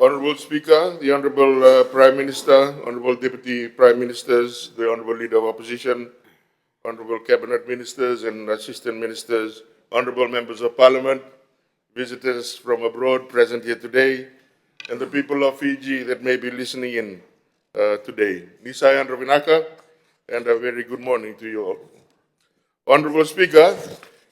Honorable Speaker, the Honorable Prime Minister, Honorable Deputy Prime Ministers, the Honorable Leader of Opposition, Honorable Cabinet Ministers and Assistant Ministers, Honorable Members of Parliament, visitors from abroad present here today, and the people of Fiji that may be listening in today. Nisaya Ravinaka, and a very good morning to you all. Honorable Speaker,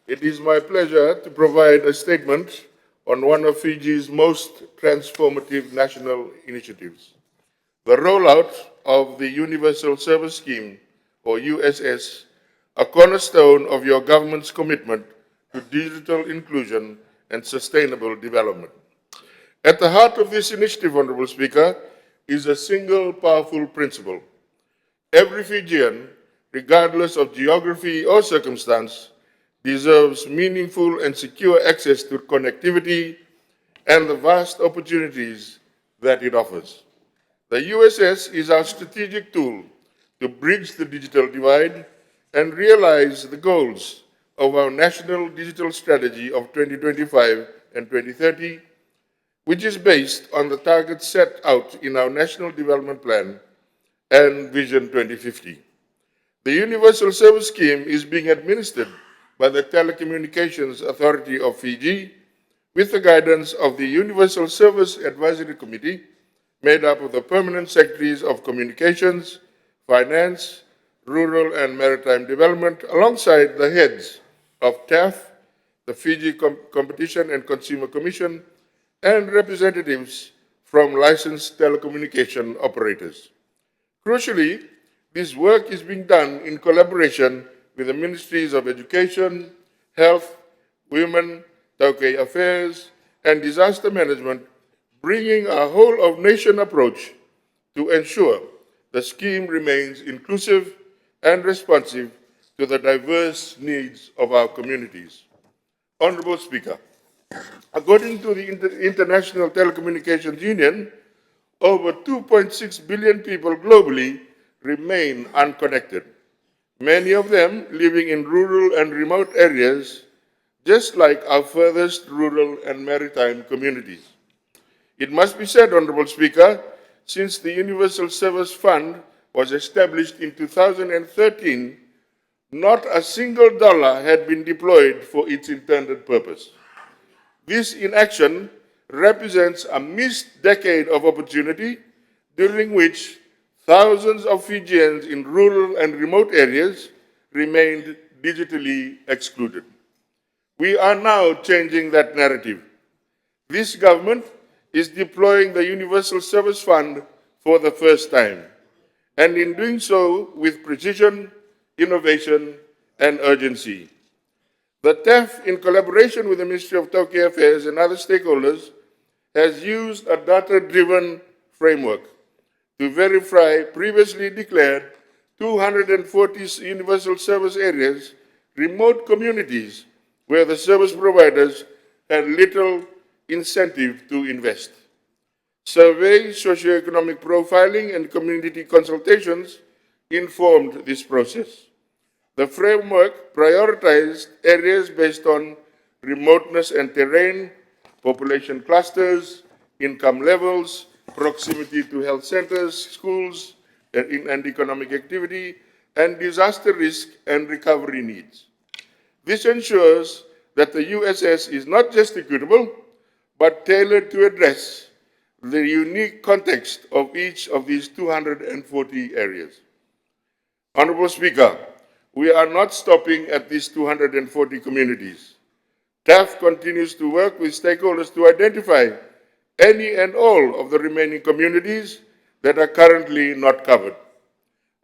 it is my pleasure to provide a statement on one of Fiji's most transformative national initiatives, the rollout of the Universal Service Scheme, or USS, a cornerstone of your government's commitment to digital inclusion and sustainable development. At the heart of this initiative, Honorable Speaker, is a single powerful principle. Every Fijian, regardless of geography or circumstance, deserves meaningful and secure access to connectivity and the vast opportunities that it offers. The USS is our strategic tool to bridge the digital divide and realize the goals of our National Digital Strategy of 2025 and 2030, which is based on the targets set out in our National Development Plan and Vision 2050. The Universal Service Scheme is being administered by the Telecommunications Authority of Fiji with the guidance of the Universal Service Advisory Committee, made up of the Permanent Secretaries of Communications, Finance, Rural and Maritime Development, alongside the heads of TAF, the Fiji Competition and Consumer Commission, and representatives from licensed telecommunication operators. Crucially, this work is being done in collaboration with the Ministries of Education, Health, Women, Tauke Affairs, and Disaster Management, bringing a whole-of-nation approach to ensure the scheme remains inclusive and responsive to the diverse needs of our communities. Honorable Speaker, according to the International Telecommunications Union, over 2.6 billion people globally remain unconnected, many of them living in rural and remote areas, just like our furthest rural and maritime communities. It must be said, Honorable Speaker, since the Universal Service Fund was established in 2013, not a single dollar had been deployed for its intended purpose. This inaction represents a missed decade of opportunity during which thousands of Fijians in rural and remote areas remained digitally excluded. We are now changing that narrative. This government is deploying the Universal Service Fund for the first time, and in doing so with precision, innovation, and urgency. The TAF, in collaboration with the Ministry of Tauke Affairs and other stakeholders, has used a data-driven framework to verify previously declared 240 universal service areas, remote communities where the service providers had little incentive to invest. Survey, socioeconomic profiling, and community consultations informed this process. The framework prioritized areas based on remoteness and terrain, population clusters, income levels, proximity to health centers, schools, and economic activity, and disaster risk and recovery needs. This ensures that the USS is not just equitable, but tailored to address the unique context of each of these 240 areas. Honorable Speaker, we are not stopping at these 240 communities. TAF continues to work with stakeholders to identify any and all of the remaining communities that are currently not covered.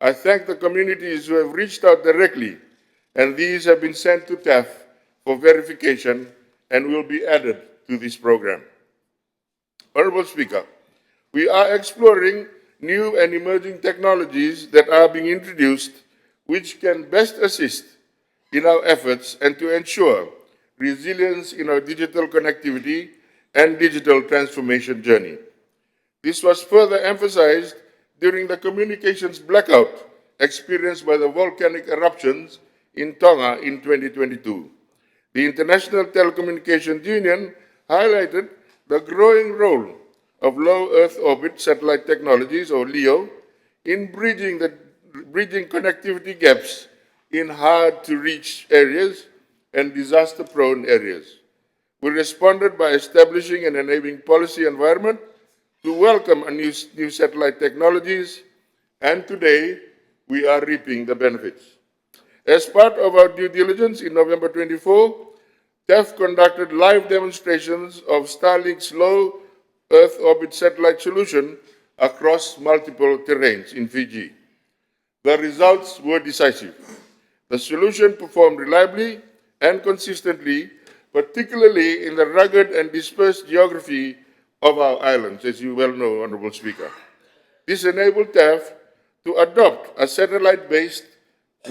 I thank the communities who have reached out directly, and these have been sent to TAF for verification and will be added to this program. Honorable Speaker, we are exploring new and emerging technologies that are being introduced which can best assist in our efforts and to ensure resilience in our digital connectivity and digital transformation journey. This was further emphasized during the communications blackout experienced by the volcanic eruptions in Tonga in 2022. The International Telecommunications Union highlighted the growing role of low Earth orbit satellite technologies, or LEO, in bridging connectivity gaps in hard-to-reach areas and disaster-prone areas. We responded by establishing an enabling policy environment to welcome new satellite technologies, and today we are reaping the benefits. As part of our due diligence in November 24, TEF conducted live demonstrations of Starlink's low Earth orbit satellite solution across multiple terrains in Fiji. The results were decisive. The solution performed reliably and consistently, particularly in the rugged and dispersed geography of our islands, as you well know, Honourable Speaker. This enabled TAF to adopt a satellite-based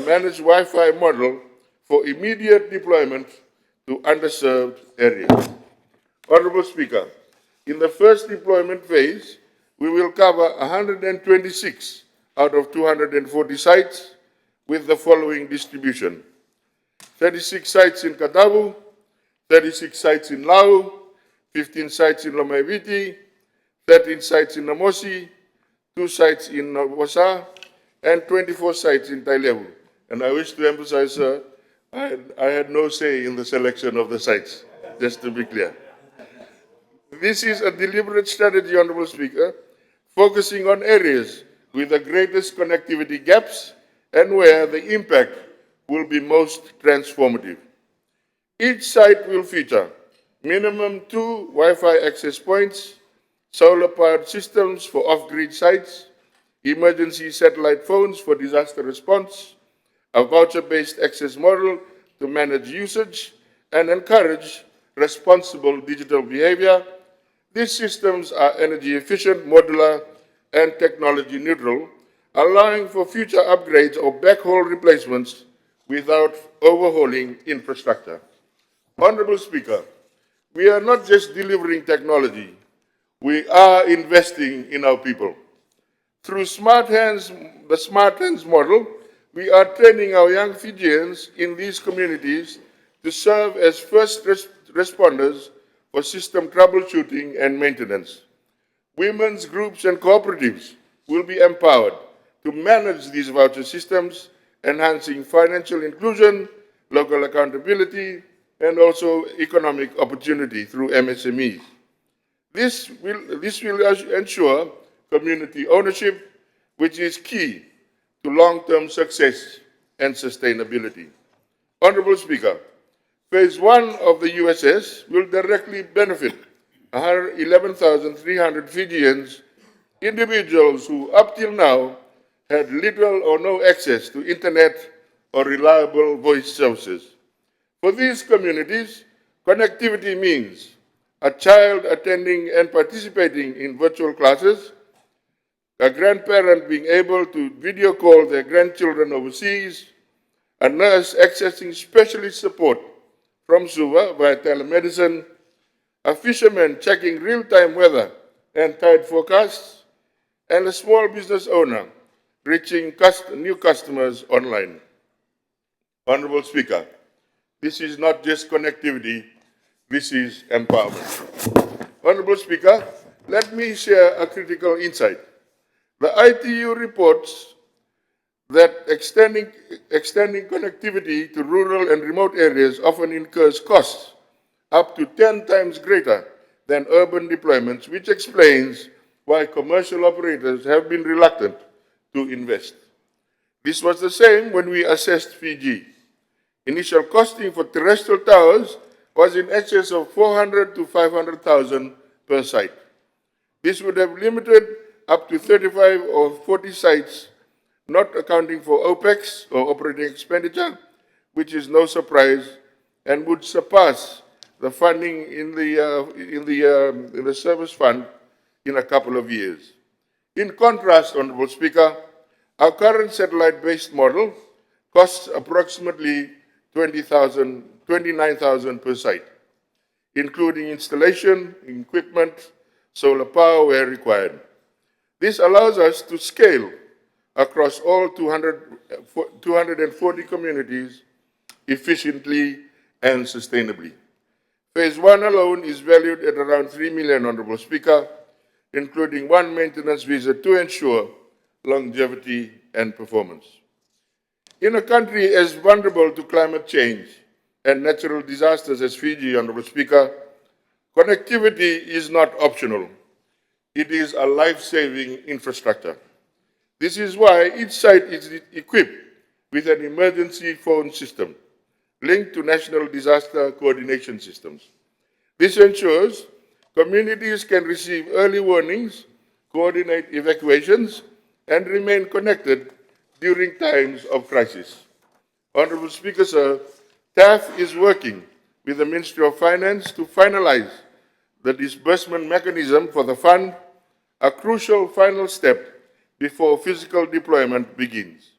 managed Wi-Fi model for immediate deployment to underserved areas. Honourable Speaker, in the first deployment phase, we will cover 126 out of 240 sites with the following distribution: 36 sites in Katavu, 36 sites in Lau, 15 sites in Lomaiviti, 13 sites in Namosi, 2 sites in Wasa, and 24 sites in Tailevu. And I wish to emphasize, sir, I had no say in the selection of the sites, just to be clear. This is a deliberate strategy, Honourable Speaker, focusing on areas with the greatest connectivity gaps and where the impact will be most transformative. Each site will feature minimum 2 Wi-Fi access points, solar-powered systems for off-grid sites, emergency satellite phones for disaster response, a voucher-based access model to manage usage and encourage responsible digital behavior. These systems are energy efficient, modular, and technology neutral, allowing for future upgrades or backhaul replacements without overhauling infrastructure. Honourable Speaker, we are not just delivering technology, we are investing in our people. Through the Smart Hands model, we are training our young Fijians in these communities to serve as first responders for system troubleshooting and maintenance. Women's groups and cooperatives will be empowered to manage these voucher systems, enhancing financial inclusion, local accountability, and also economic opportunity through MSMEs. This will ensure community ownership, which is key to long-term success and sustainability. Honourable Speaker, Phase 1 of the USS will directly benefit 11,300 Fijians, individuals who up till now had little or no access to internet or reliable voice services. For these communities, connectivity means a child attending and participating in virtual classes, a grandparent being able to video call their grandchildren overseas, a nurse accessing specialist support from Suva via telemedicine, a fisherman checking real-time weather and tide forecasts, and a small business owner reaching new customers online. Honourable Speaker, this is not just connectivity, this is empowerment. Honourable Speaker, let me share a critical insight. The ITU reports that extending connectivity to rural and remote areas often incurs costs up to 10 times greater than urban deployments, which explains why commercial operators have been reluctant to invest. This was the same when we assessed Fiji. Initial costing for terrestrial towers was in excess of 400 to 500,000 per site. This would have limited up to 35 or 40 sites, not accounting for OPEX or operating expenditure, which is no surprise and would surpass the funding in the service fund in a couple of years. In contrast, Honourable Speaker, our current satellite-based model costs approximately 29,000 per site, including installation, equipment, solar power where required. This allows us to scale across all 240 communities efficiently and sustainably. Phase 1 alone is valued at around 3 million, Honourable Speaker, including one maintenance visit to ensure longevity and performance. In a country as vulnerable to climate change and natural disasters as Fiji, Honorable Speaker, connectivity is not optional. It is a life-saving infrastructure. This is why each site is equipped with an emergency phone system linked to national disaster coordination systems. This ensures communities can receive early warnings, coordinate evacuations, and remain connected during times of crisis. Honorable Speaker, sir, TAF is working with the Ministry of Finance to finalize the disbursement mechanism for the fund, a crucial final step before physical deployment begins.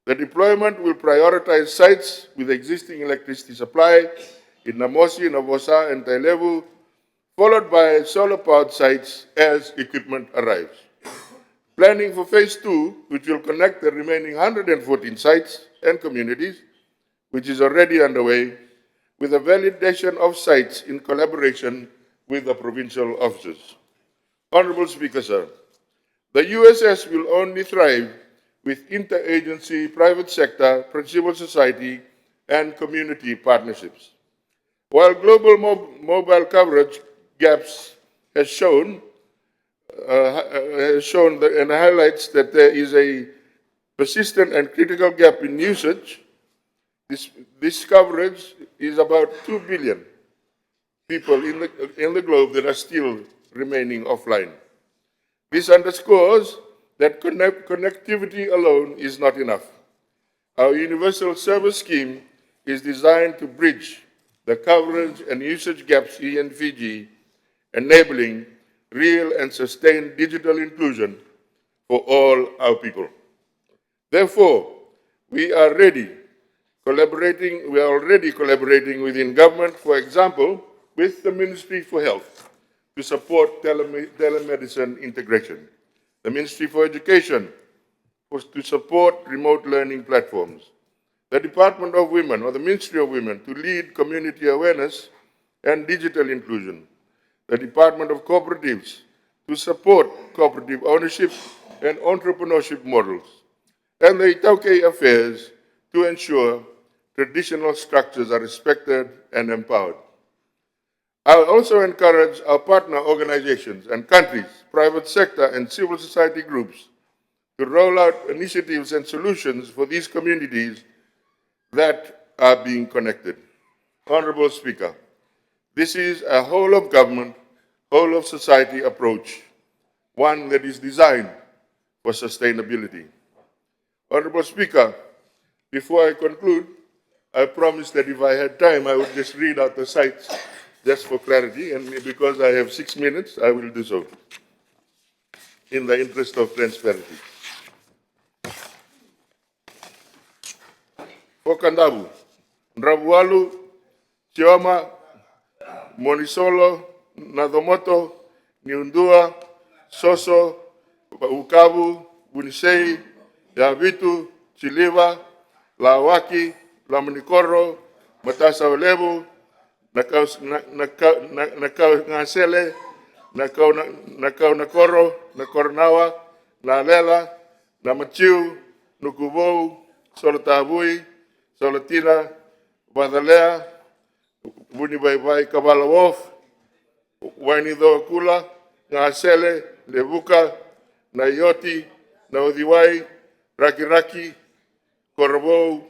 The deployment will prioritize sites with existing electricity supply in Namosi, Navosa, and Tailevu, followed by solar-powered sites as equipment arrives. Planning for Phase 2, which will connect the remaining 114 sites and communities, which is already underway, with a validation of sites in collaboration with the provincial officers. Honorable Speaker, sir, the USS will only thrive with interagency, private sector, civil society, and community partnerships. While global mobile coverage gaps has shown and highlights that there is a persistent and critical gap in usage, this coverage is about 2 billion people in the globe that are still remaining offline. This underscores that connectivity alone is not enough. Our universal service scheme is designed to bridge the coverage and usage gaps here in Fiji, enabling real and sustained digital inclusion for all our people. Therefore, we are already collaborating within government, for example, with the Ministry for Health to support telemedicine integration, the Ministry for Education to support remote learning platforms, the Department of Women or the Ministry of Women to lead community awareness and digital inclusion, the Department of Cooperatives to support cooperative ownership and entrepreneurship models, and the Itauke Affairs to ensure traditional structures are respected and empowered. I also encourage our partner organizations and countries, private sector and civil society groups to roll out initiatives and solutions for these communities that are being connected. Honorable Speaker, this is a whole of government, whole of society approach, one that is designed for sustainability. Honorable Speaker, before I conclude, I promised that if I had time, I would just read out the sites just for clarity, and because I have 6 minutes, I will do so in the interest of transparency. Fokandabu, Nrabualu, Chioma, Monisolo, Nadomoto, Niundua, Soso, Ukabu, Bunisei, Yavitu, Chiliva, Lawaki, Lamanikoro, Matasa Olebu, Nakau Ngasele, Nakau Nakoro, Nakornawa, Nalela, Namachiu, Nukubou, Solotabui, Solotina, Badalea, Bunibaibai Kabalawof, Wainido Kula, Ngasele, Lebuka, Nayoti, Naodiwai, Raki, Korobou,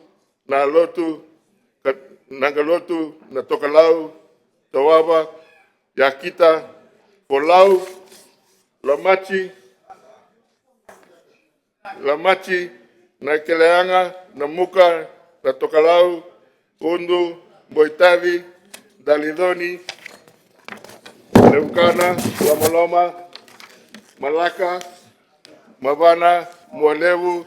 Nalotu, Nangalotu, Natokalau, Tawaba, Yakita, Polau, Lamachi, Nakeleanga, Namuka, Natokalau, Undu, Boitavi, Dalidoni, Leukana, Lamaloma, Malaka, Mavana, Mualevu,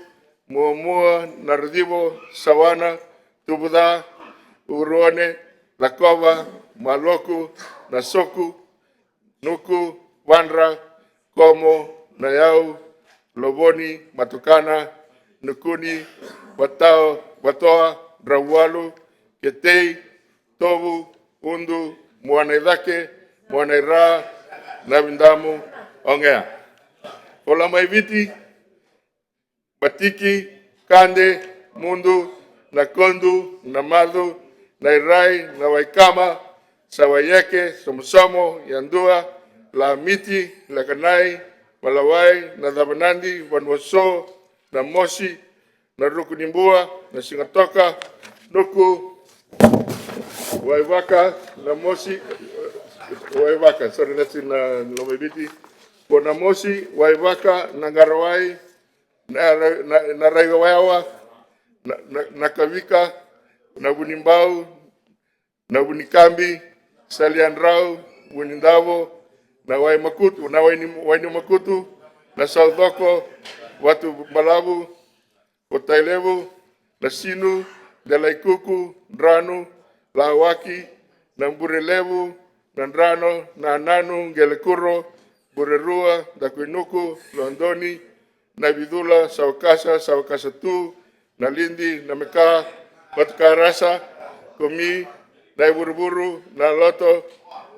Muamua, Nardivo, Sawana, Tubuda, Uruane, Lakova, Maloku, Nasoku, Nuku, Wanra, Como, Nayau, Loboni, Matukana, Nukuni, Watao, Watoa, Drawalu, Ketei, Tobu, Undu, Muanaidake, Muanaira, Navindamu, Ongea. Ola mai viti, Batiki, Kande, Mundu, Nakondu, Namadu, Nairai, Nawaikama, Sawayeke, Somosomo, Yandua, La Miti, Lakanai, Malawai, Nadabanandi, Wanwaso, Namosi, Narukunimbua, Nasingatoka, Nuku, Waiwaka, Namosi, Waiwaka, sorry, that's in Lomebiti. For Namosi, Waiwaka, Nangarawai, Naraiwawa, Nakavika, Nabunimbau, Nabunikambi, Saliandrau, Bunindavo, Nawai Makutu, Nawai Makutu, Nasaudoko, Watu Malabu, Otailevu, Nasinu, Delaikuku, Dranu, Lawaki, Namburelevu, Nandrano, Nananu, Gelekuro, Burerua, Dakuinuku, Londoni, Navidula, Saukasa, Saukasa Tu, Nalindi, Nameka, Patkarasa, Komi, Naiburuburu, Naloto,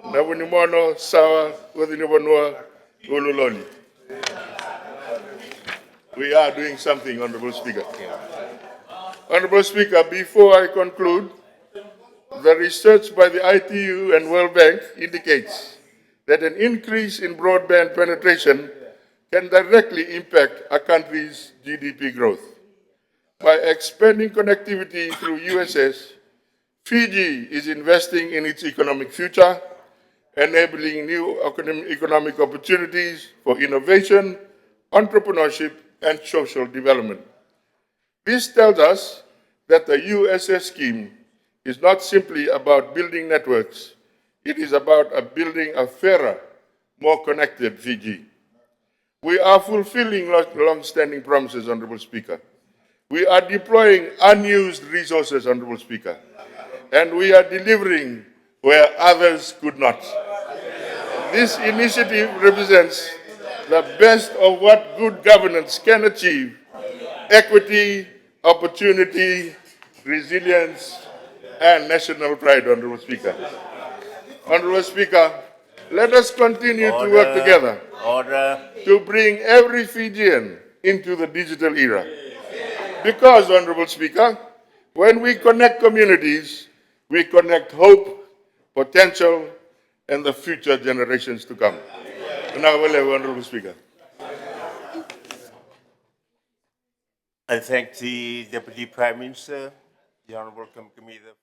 Nabunimono, Sawa, Udinibanua, Ululoni. We are doing something, Honorable Speaker. Honorable Speaker, before I conclude, the research by the ITU and World Bank indicates that an increase in broadband penetration can directly impact a country's GDP growth. By expanding connectivity through USS, Fiji is investing in its economic future, enabling new economic opportunities for innovation, entrepreneurship, and social development. This tells us that the USS scheme is not simply about building networks, it is about building a fairer, more connected Fiji. We are fulfilling long-standing promises, Honorable Speaker. We are deploying unused resources, Honorable Speaker, and we are delivering where others could not. This initiative represents the best of what good governance can achieve: equity, opportunity, resilience, and national pride, Honorable Speaker. Honorable Speaker, let us continue to work together to bring every Fijian into the digital era. Because, Honorable Speaker, when we connect communities, we connect hope, potential, and the future generations to come. Now, Honorable Speaker. I thank the Deputy Prime Minister, the Honourable Kamikamica.